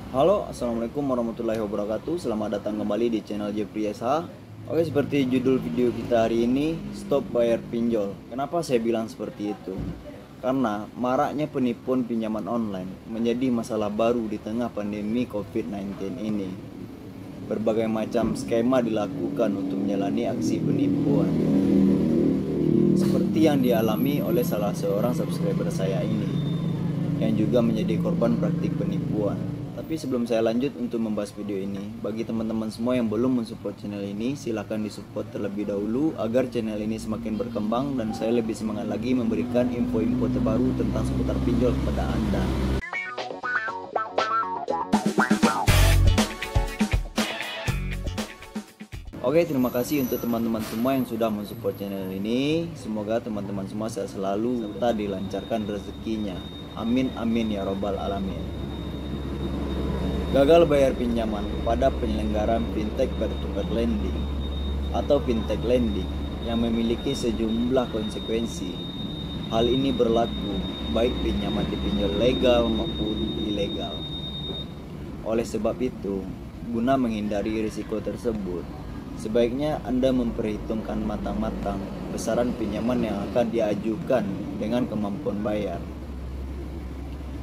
Halo, assalamualaikum warahmatullahi wabarakatuh. Selamat datang kembali di channel Jeffrey SH. Oke, seperti judul video kita hari ini, stop bayar pinjol. Kenapa saya bilang seperti itu? Karena maraknya penipuan pinjaman online menjadi masalah baru di tengah pandemi COVID-19 ini. Berbagai macam skema dilakukan untuk menjalani aksi penipuan, seperti yang dialami oleh salah seorang subscriber saya ini, yang juga menjadi korban praktik penipuan. Tapi sebelum saya lanjut untuk membahas video ini, bagi teman-teman semua yang belum mensupport channel ini, silahkan disupport terlebih dahulu agar channel ini semakin berkembang dan saya lebih semangat lagi memberikan info-info terbaru tentang seputar pinjol kepada Anda. Oke, terima kasih untuk teman-teman semua yang sudah mensupport channel ini. Semoga teman-teman semua sehat selalu serta dilancarkan rezekinya. Amin amin ya robbal alamin. Gagal bayar pinjaman pada penyelenggaraan fintech peer-to-peer lending atau fintech lending yang memiliki sejumlah konsekuensi. Hal ini berlaku baik pinjaman dipinjol legal maupun ilegal. Oleh sebab itu, guna menghindari risiko tersebut, sebaiknya Anda memperhitungkan matang-matang besaran pinjaman yang akan diajukan dengan kemampuan bayar.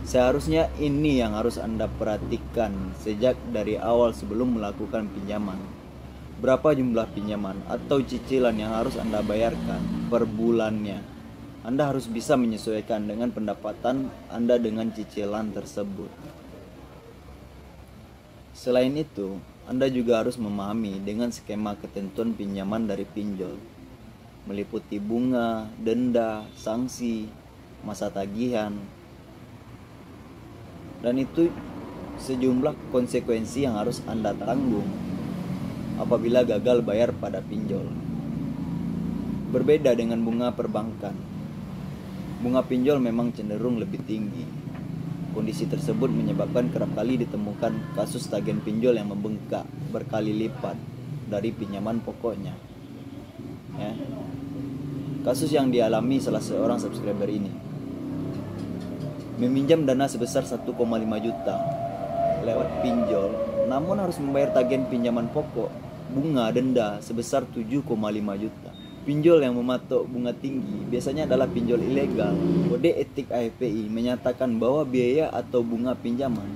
Seharusnya ini yang harus Anda perhatikan sejak dari awal sebelum melakukan pinjaman. Berapa jumlah pinjaman atau cicilan yang harus Anda bayarkan per bulannya. Anda harus bisa menyesuaikan dengan pendapatan Anda dengan cicilan tersebut. Selain itu, Anda juga harus memahami dengan skema ketentuan pinjaman dari pinjol, meliputi bunga, denda, sanksi, masa tagihan, dan itu sejumlah konsekuensi yang harus Anda tanggung apabila gagal bayar pada pinjol. Berbeda dengan bunga perbankan, bunga pinjol memang cenderung lebih tinggi. Kondisi tersebut menyebabkan kerap kali ditemukan kasus tagihan pinjol yang membengkak berkali lipat dari pinjaman pokoknya. Ya. Kasus yang dialami salah seorang subscriber ini, meminjam dana sebesar 1,5 juta lewat pinjol, namun harus membayar tagihan pinjaman pokok, bunga, denda sebesar 7,5 juta. Pinjol yang mematok bunga tinggi biasanya adalah pinjol ilegal. Kode etik AFPI menyatakan bahwa biaya atau bunga pinjaman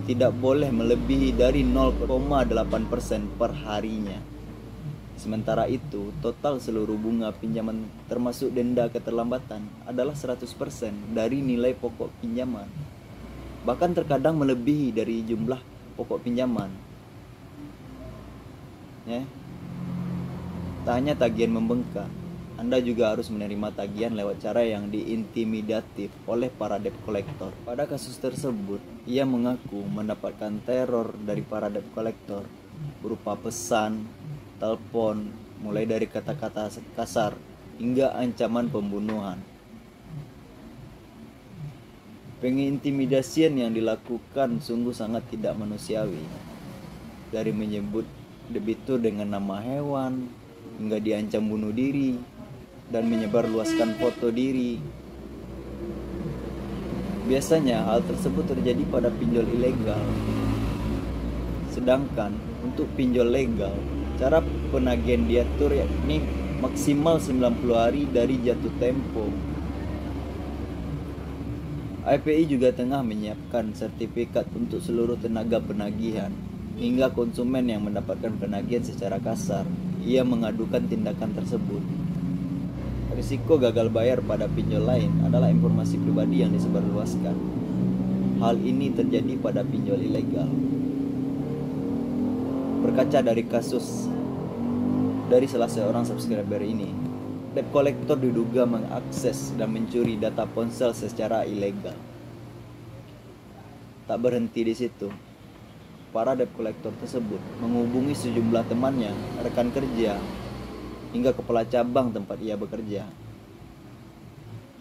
tidak boleh melebihi dari 0,8% per harinya. Sementara itu, total seluruh bunga pinjaman termasuk denda keterlambatan adalah 100% dari nilai pokok pinjaman. Bahkan terkadang melebihi dari jumlah pokok pinjaman. Ya. Tak hanya tagihan membengkak, Anda juga harus menerima tagihan lewat cara yang diintimidatif oleh para debt collector. Pada kasus tersebut, ia mengaku mendapatkan teror dari para debt collector berupa pesan, telepon, mulai dari kata-kata kasar hingga ancaman pembunuhan. Pengintimidasian yang dilakukan sungguh sangat tidak manusiawi, dari menyebut debitur dengan nama hewan hingga diancam bunuh diri dan menyebarluaskan foto diri. Biasanya hal tersebut terjadi pada pinjol ilegal. Sedangkan untuk pinjol legal, cara penagihan diatur yakni maksimal 90 hari dari jatuh tempo. AFPI juga tengah menyiapkan sertifikat untuk seluruh tenaga penagihan hingga konsumen yang mendapatkan penagihan secara kasar. Ia mengadukan tindakan tersebut. Risiko gagal bayar pada pinjol lain adalah informasi pribadi yang disebarluaskan. Hal ini terjadi pada pinjol ilegal. Berkaca dari kasus dari salah seorang subscriber ini, debt collector diduga mengakses dan mencuri data ponsel secara ilegal. Tak berhenti di situ, para debt collector tersebut menghubungi sejumlah temannya, rekan kerja, hingga kepala cabang tempat ia bekerja.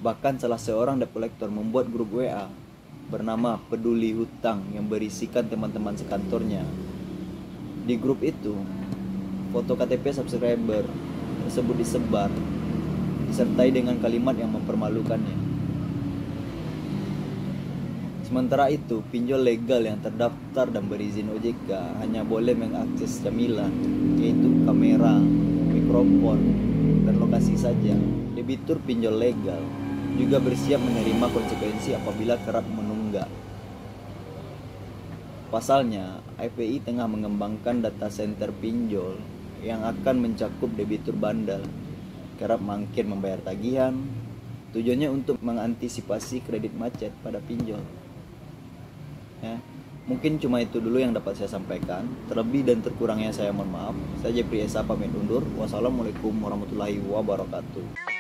Bahkan salah seorang debt collector membuat grup WA bernama Peduli Hutang yang berisikan teman-teman sekantornya. Di grup itu, foto KTP subscriber tersebut disebar, disertai dengan kalimat yang mempermalukannya. Sementara itu, pinjol legal yang terdaftar dan berizin OJK hanya boleh mengakses camilan, yaitu kamera, mikrofon, dan lokasi saja. Debitur pinjol legal juga bersiap menerima konsekuensi apabila kerap menunggak. Pasalnya, IPI tengah mengembangkan data center pinjol yang akan mencakup debitur bandel, kerap mangkir membayar tagihan. Tujuannya untuk mengantisipasi kredit macet pada pinjol. Ya, mungkin cuma itu dulu yang dapat saya sampaikan. Terlebih dan terkurangnya saya mohon maaf. Saya Jepri Esa pamit undur. Wassalamualaikum warahmatullahi wabarakatuh.